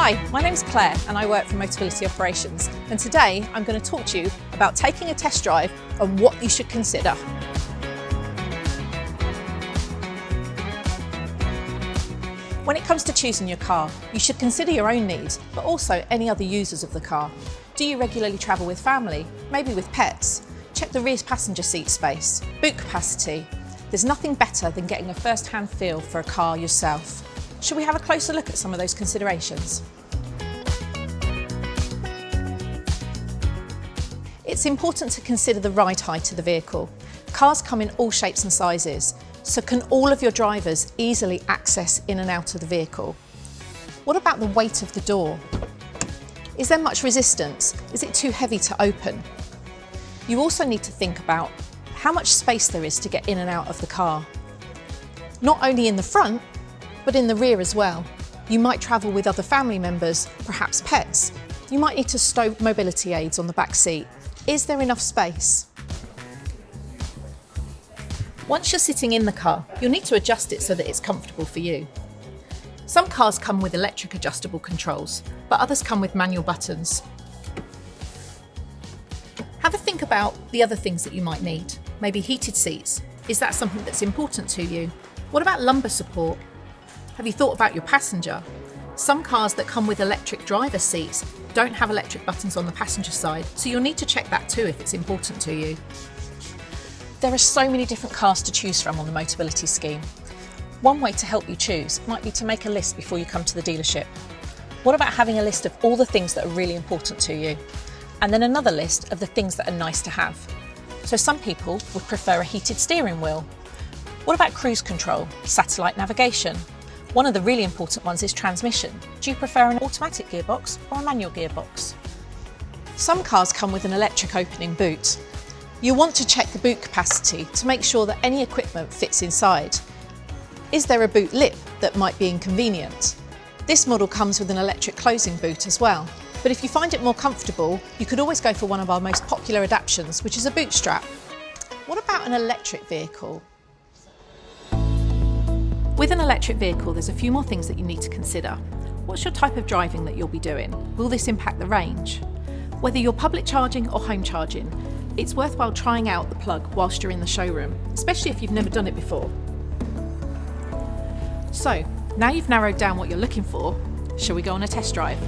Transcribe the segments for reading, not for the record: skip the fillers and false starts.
Hi, my name's Claire and I work for Motability Operations, and today I'm going to talk to you about taking a test drive and what you should consider. When it comes to choosing your car, you should consider your own needs, but also any other users of the car. Do you regularly travel with family, maybe with pets? Check the rear passenger seat space, boot capacity. There's nothing better than getting a first-hand feel for a car yourself. Should we have a closer look at some of those considerations? It's important to consider the ride height of the vehicle. Cars come in all shapes and sizes, so can all of your drivers easily access in and out of the vehicle? What about the weight of the door? Is there much resistance? Is it too heavy to open? You also need to think about how much space there is to get in and out of the car. Not only in the front, but in the rear as well. You might travel with other family members, perhaps pets. You might need to stow mobility aids on the back seat. Is there enough space? Once you're sitting in the car, you'll need to adjust it so that it's comfortable for you. Some cars come with electric adjustable controls, but others come with manual buttons. Have a think about the other things that you might need. Maybe heated seats. Is that something that's important to you? What about lumbar support? Have you thought about your passenger? Some cars that come with electric driver seats don't have electric buttons on the passenger side, so you'll need to check that too if it's important to you. There are so many different cars to choose from on the Motability Scheme. One way to help you choose might be to make a list before you come to the dealership. What about having a list of all the things that are really important to you? And then another list of the things that are nice to have. So some people would prefer a heated steering wheel. What about cruise control, satellite navigation? One of the really important ones is transmission. Do you prefer an automatic gearbox or a manual gearbox? Some cars come with an electric opening boot. You want to check the boot capacity to make sure that any equipment fits inside. Is there a boot lip that might be inconvenient? This model comes with an electric closing boot as well. But if you find it more comfortable, you could always go for one of our most popular adaptations, which is a boot strap. What about an electric vehicle? With an electric vehicle, there's a few more things that you need to consider. What's your type of driving that you'll be doing? Will this impact the range? Whether you're public charging or home charging, it's worthwhile trying out the plug whilst you're in the showroom, especially if you've never done it before. So, now you've narrowed down what you're looking for, shall we go on a test drive?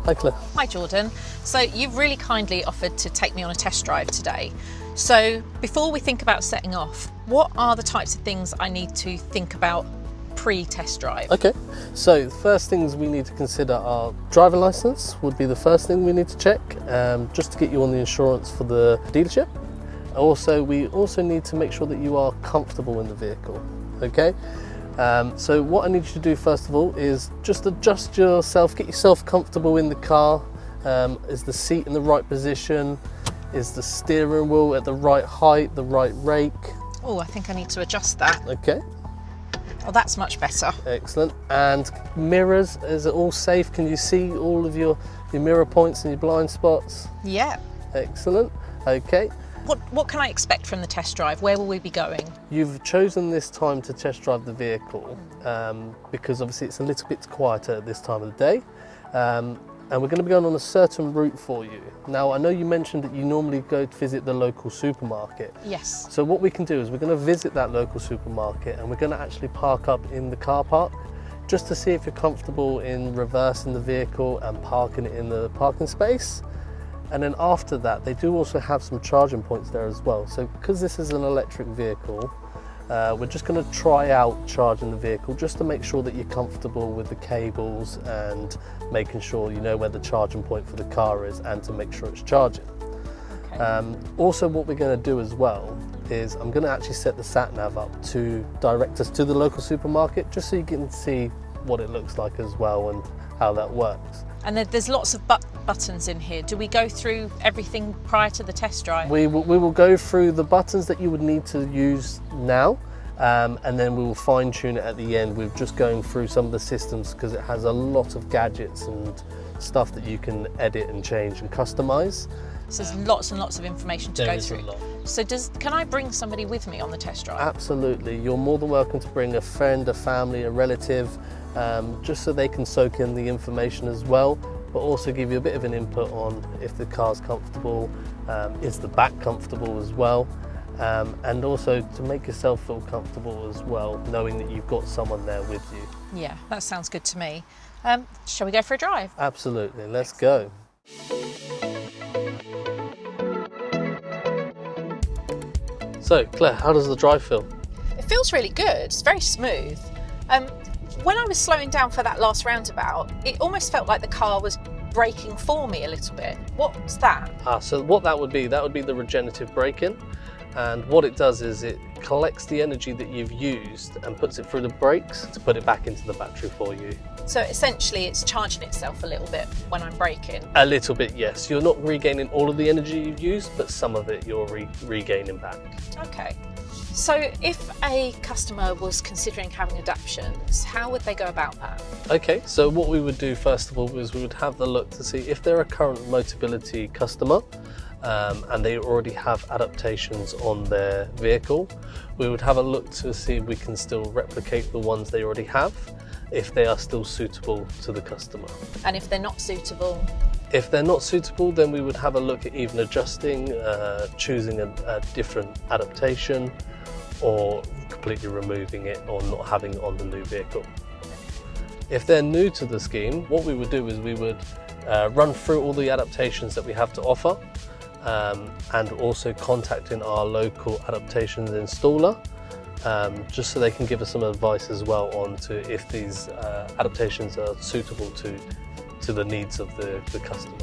Hi Claire. Hi Jordan. So you've really kindly offered to take me on a test drive today. So before we think about setting off, what are the types of things I need to think about pre-test drive? Okay, so the first things we need to consider are driver license would be the first thing we need to check, just to get you on the insurance for the dealership. Also, we also need to make sure that you are comfortable in the vehicle, okay? So what I need you to do first of all is just adjust yourself, get yourself comfortable in the car. Is the seat in the right position? Is the steering wheel at the right height, the right rake? Oh, I think I need to adjust that. Okay. Oh, that's much better. Excellent. And mirrors, is it all safe? Can you see all of your mirror points and your blind spots? Yeah. Excellent. Okay. What can I expect from the test drive? Where will we be going? You've chosen this time to test drive the vehicle because obviously it's a little bit quieter at this time of the day, and we're going to be going on a certain route for you. Now, I know you mentioned that you normally go to visit the local supermarket. Yes. So what we can do is we're going to visit that local supermarket and we're going to actually park up in the car park just to see if you're comfortable in reversing the vehicle and parking it in the parking space. And then after that, they do also have some charging points there as well. So because this is an electric vehicle, we're just going to try out charging the vehicle just to make sure that you're comfortable with the cables and making sure you know where the charging point for the car is and to make sure it's charging. Okay. Also, what we're going to do as well is I'm going to actually set the sat nav up to direct us to the local supermarket just so you can see what it looks like as well and how that works. And there's lots of buttons in here. Do we go through everything prior to the test drive? We will go through the buttons that you would need to use now, and then we will fine tune it at the end with just going through some of the systems because it has a lot of gadgets and stuff that you can edit and change and customize. So there's lots and lots of information to go through. A lot. So can I bring somebody with me on the test drive? Absolutely. You're more than welcome to bring a friend, a family, a relative, just so they can soak in the information as well, but also give you a bit of an input on if the car's comfortable, is the back comfortable as well, and also to make yourself feel comfortable as well, knowing that you've got someone there with you. Yeah, that sounds good to me. Shall we go for a drive? Absolutely, let's go. So Claire, how does the drive feel? It feels really good, it's very smooth. When I was slowing down for that last roundabout, it almost felt like the car was braking for me a little bit. What's that? So what that would be the regenerative braking. And what it does is it collects the energy that you've used and puts it through the brakes to put it back into the battery for you. So essentially it's charging itself a little bit when I'm braking? A little bit, yes. You're not regaining all of the energy you've used, but some of it you're regaining back. Okay. So if a customer was considering having adaptations, how would they go about that? Okay, so what we would do first of all is we would have the look to see if they're a current Motability customer, and they already have adaptations on their vehicle. We would have a look to see if we can still replicate the ones they already have, if they are still suitable to the customer. And if they're not suitable? If they're not suitable, then we would have a look at even adjusting, choosing a different adaptation, or completely removing it or not having it on the new vehicle. If they're new to the scheme, what we would do is we would run through all the adaptations that we have to offer, and also contacting our local adaptations installer, just so they can give us some advice as well on to if these adaptations are suitable to the needs of the customer.